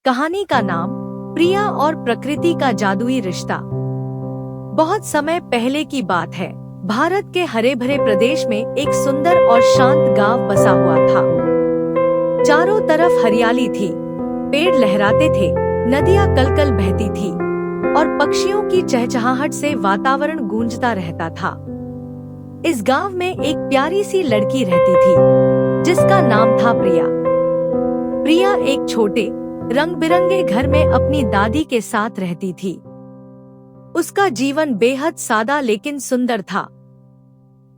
कहानी का नाम प्रिया और प्रकृति का जादुई रिश्ता। बहुत समय पहले की बात है। भारत के हरे भरे प्रदेश में एक सुंदर और शांत गांव बसा हुआ था। चारों तरफ हरियाली थी, पेड़ लहराते थे, नदियां कलकल बहती थी और पक्षियों की चहचहाहट से वातावरण गूंजता रहता था। इस गांव में एक प्यारी सी लड़की रहती थी जिसका नाम था प्रिया। प्रिया एक छोटे रंग बिरंगे घर में अपनी दादी के साथ रहती थी। उसका जीवन बेहद सादा लेकिन सुंदर था।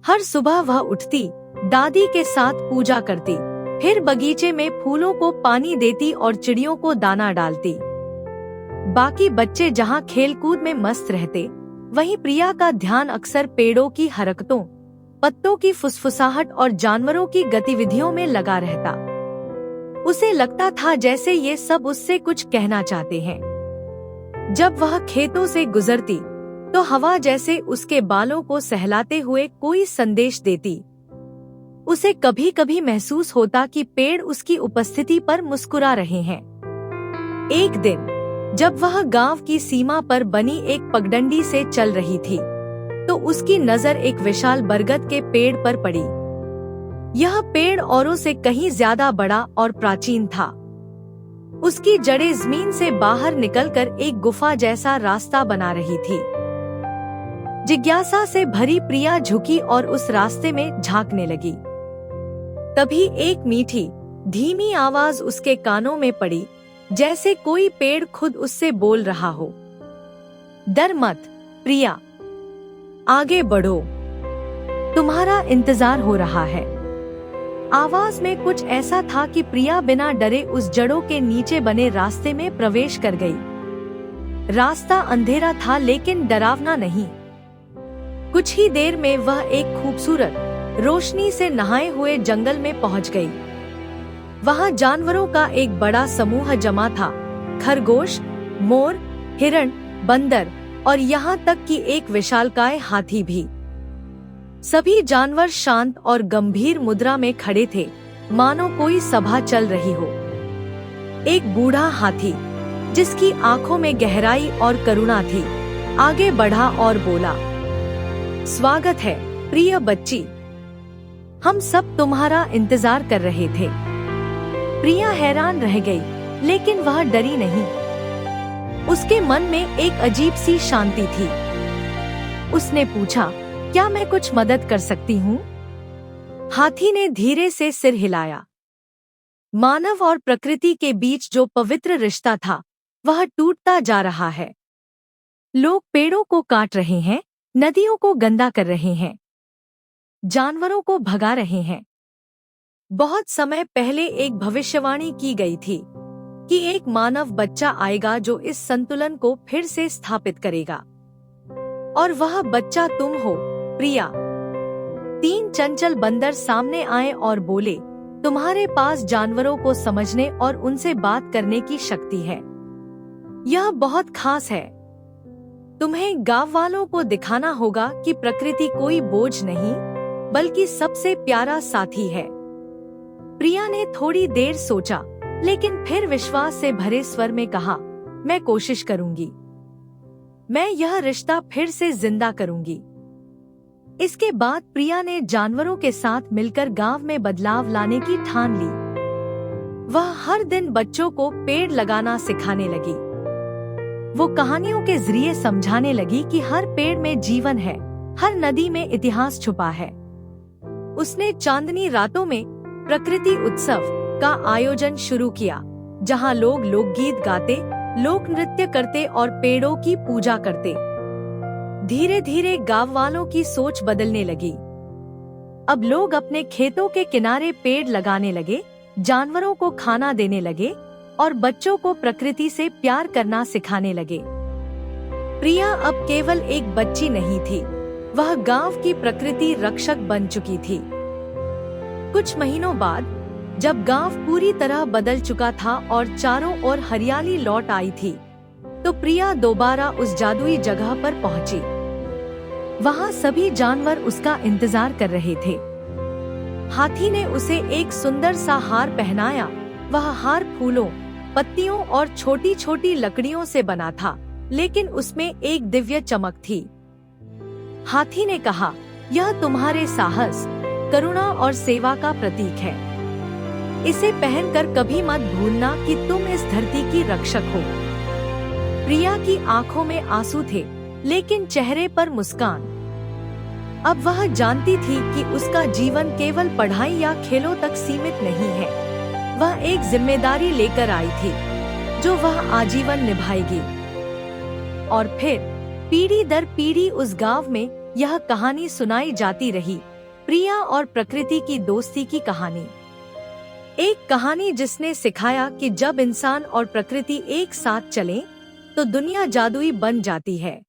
हर सुबह वह उठती, दादी के साथ पूजा करती, फिर बगीचे में फूलों को पानी देती और चिड़ियों को दाना डालती। बाकी बच्चे जहां खेलकूद में मस्त रहते, वहीं प्रिया का ध्यान अक्सर पेड़ों की हरकतों, पत्तों की फुसफुसाहट और जानवरों की गतिविधियों में लगा रहता। उसे लगता था जैसे ये सब उससे कुछ कहना चाहते हैं। जब वह खेतों से गुजरती तो हवा जैसे उसके बालों को सहलाते हुए कोई संदेश देती। उसे कभी कभी महसूस होता कि पेड़ उसकी उपस्थिति पर मुस्कुरा रहे हैं। एक दिन जब वह गांव की सीमा पर बनी एक पगडंडी से चल रही थी तो उसकी नजर एक विशाल बरगद के पेड़ पर पड़ी। यह पेड़ औरों से कहीं ज्यादा बड़ा और प्राचीन था। उसकी जड़ें जमीन से बाहर निकलकर एक गुफा जैसा रास्ता बना रही थी। जिज्ञासा से भरी प्रिया झुकी और उस रास्ते में झांकने लगी। तभी एक मीठी, धीमी आवाज उसके कानों में पड़ी, जैसे कोई पेड़ खुद उससे बोल रहा हो। डर मत प्रिया, आगे बढ़ो, तुम्हारा इंतजार हो रहा है। आवाज में कुछ ऐसा था कि प्रिया बिना डरे उस जड़ों के नीचे बने रास्ते में प्रवेश कर गई। रास्ता अंधेरा था लेकिन डरावना नहीं। कुछ ही देर में वह एक खूबसूरत, रोशनी से नहाए हुए जंगल में पहुंच गई। वहां जानवरों का एक बड़ा समूह जमा था। खरगोश, मोर, हिरण, बंदर और यहाँ तक कि एक विशालकाय हाथी भी। सभी जानवर शांत और गंभीर मुद्रा में खड़े थे, मानो कोई सभा चल रही हो। एक बूढ़ा हाथी, जिसकी आंखों में गहराई और करुणा थी, आगे बढ़ा और बोला, स्वागत है प्रिय बच्ची, हम सब तुम्हारा इंतजार कर रहे थे। प्रिया हैरान रह गई, लेकिन वह डरी नहीं। उसके मन में एक अजीब सी शांति थी। उसने पूछा, क्या मैं कुछ मदद कर सकती हूँ? हाथी ने धीरे से सिर हिलाया। मानव और प्रकृति के बीच जो पवित्र रिश्ता था, वह टूटता जा रहा है। लोग पेड़ों को काट रहे हैं, नदियों को गंदा कर रहे हैं, जानवरों को भगा रहे हैं। बहुत समय पहले एक भविष्यवाणी की गई थी कि एक मानव बच्चा आएगा जो इस संतुलन को फिर से स्थापित करेगा। और वह बच्चा तुम हो प्रिया। 3 चंचल बंदर सामने आए और बोले, तुम्हारे पास जानवरों को समझने और उनसे बात करने की शक्ति है। यह बहुत खास है। तुम्हें गांव वालों को दिखाना होगा कि प्रकृति कोई बोझ नहीं, बल्कि सबसे प्यारा साथी है। प्रिया ने थोड़ी देर सोचा, लेकिन फिर विश्वास से भरे स्वर में कहा, मैं कोशिश करूंगी। मैं यह रिश्ता फिर से जिंदा करूंगी। इसके बाद प्रिया ने जानवरों के साथ मिलकर गांव में बदलाव लाने की ठान ली। वह हर दिन बच्चों को पेड़ लगाना सिखाने लगी। वो कहानियों के जरिए समझाने लगी कि हर पेड़ में जीवन है, हर नदी में इतिहास छुपा है। उसने चांदनी रातों में प्रकृति उत्सव का आयोजन शुरू किया, जहां लोग लोकगीत गाते, लोक नृत्य करते और पेड़ों की पूजा करते। धीरे धीरे गांव वालों की सोच बदलने लगी। अब लोग अपने खेतों के किनारे पेड़ लगाने लगे, जानवरों को खाना देने लगे और बच्चों को प्रकृति से प्यार करना सिखाने लगे। प्रिया अब केवल एक बच्ची नहीं थी, वह गांव की प्रकृति रक्षक बन चुकी थी। कुछ महीनों बाद जब गांव पूरी तरह बदल चुका था और चारों ओर हरियाली लौट आई थी, तो प्रिया दोबारा उस जादुई जगह पर पहुंची। वहां सभी जानवर उसका इंतजार कर रहे थे। हाथी ने उसे एक सुंदर सा हार पहनाया। वह हार फूलों, पत्तियों और छोटी छोटी लकड़ियों से बना था, लेकिन उसमें एक दिव्य चमक थी। हाथी ने कहा, यह तुम्हारे साहस, करुणा और सेवा का प्रतीक है। इसे पहनकर कभी मत भूलना कि तुम इस धरती की रक्षक हो। प्रिया की आंखों में आंसू थे, लेकिन चेहरे पर मुस्कान। अब वह जानती थी कि उसका जीवन केवल पढ़ाई या खेलों तक सीमित नहीं है। वह एक जिम्मेदारी लेकर आई थी, जो वह आजीवन निभाएगी। और फिर पीढ़ी दर पीढ़ी उस गांव में यह कहानी सुनाई जाती रही, प्रिया और प्रकृति की दोस्ती की कहानी। एक कहानी जिसने सिखाया कि जब इंसान और प्रकृति एक साथ चलें, तो दुनिया जादुई बन जाती है।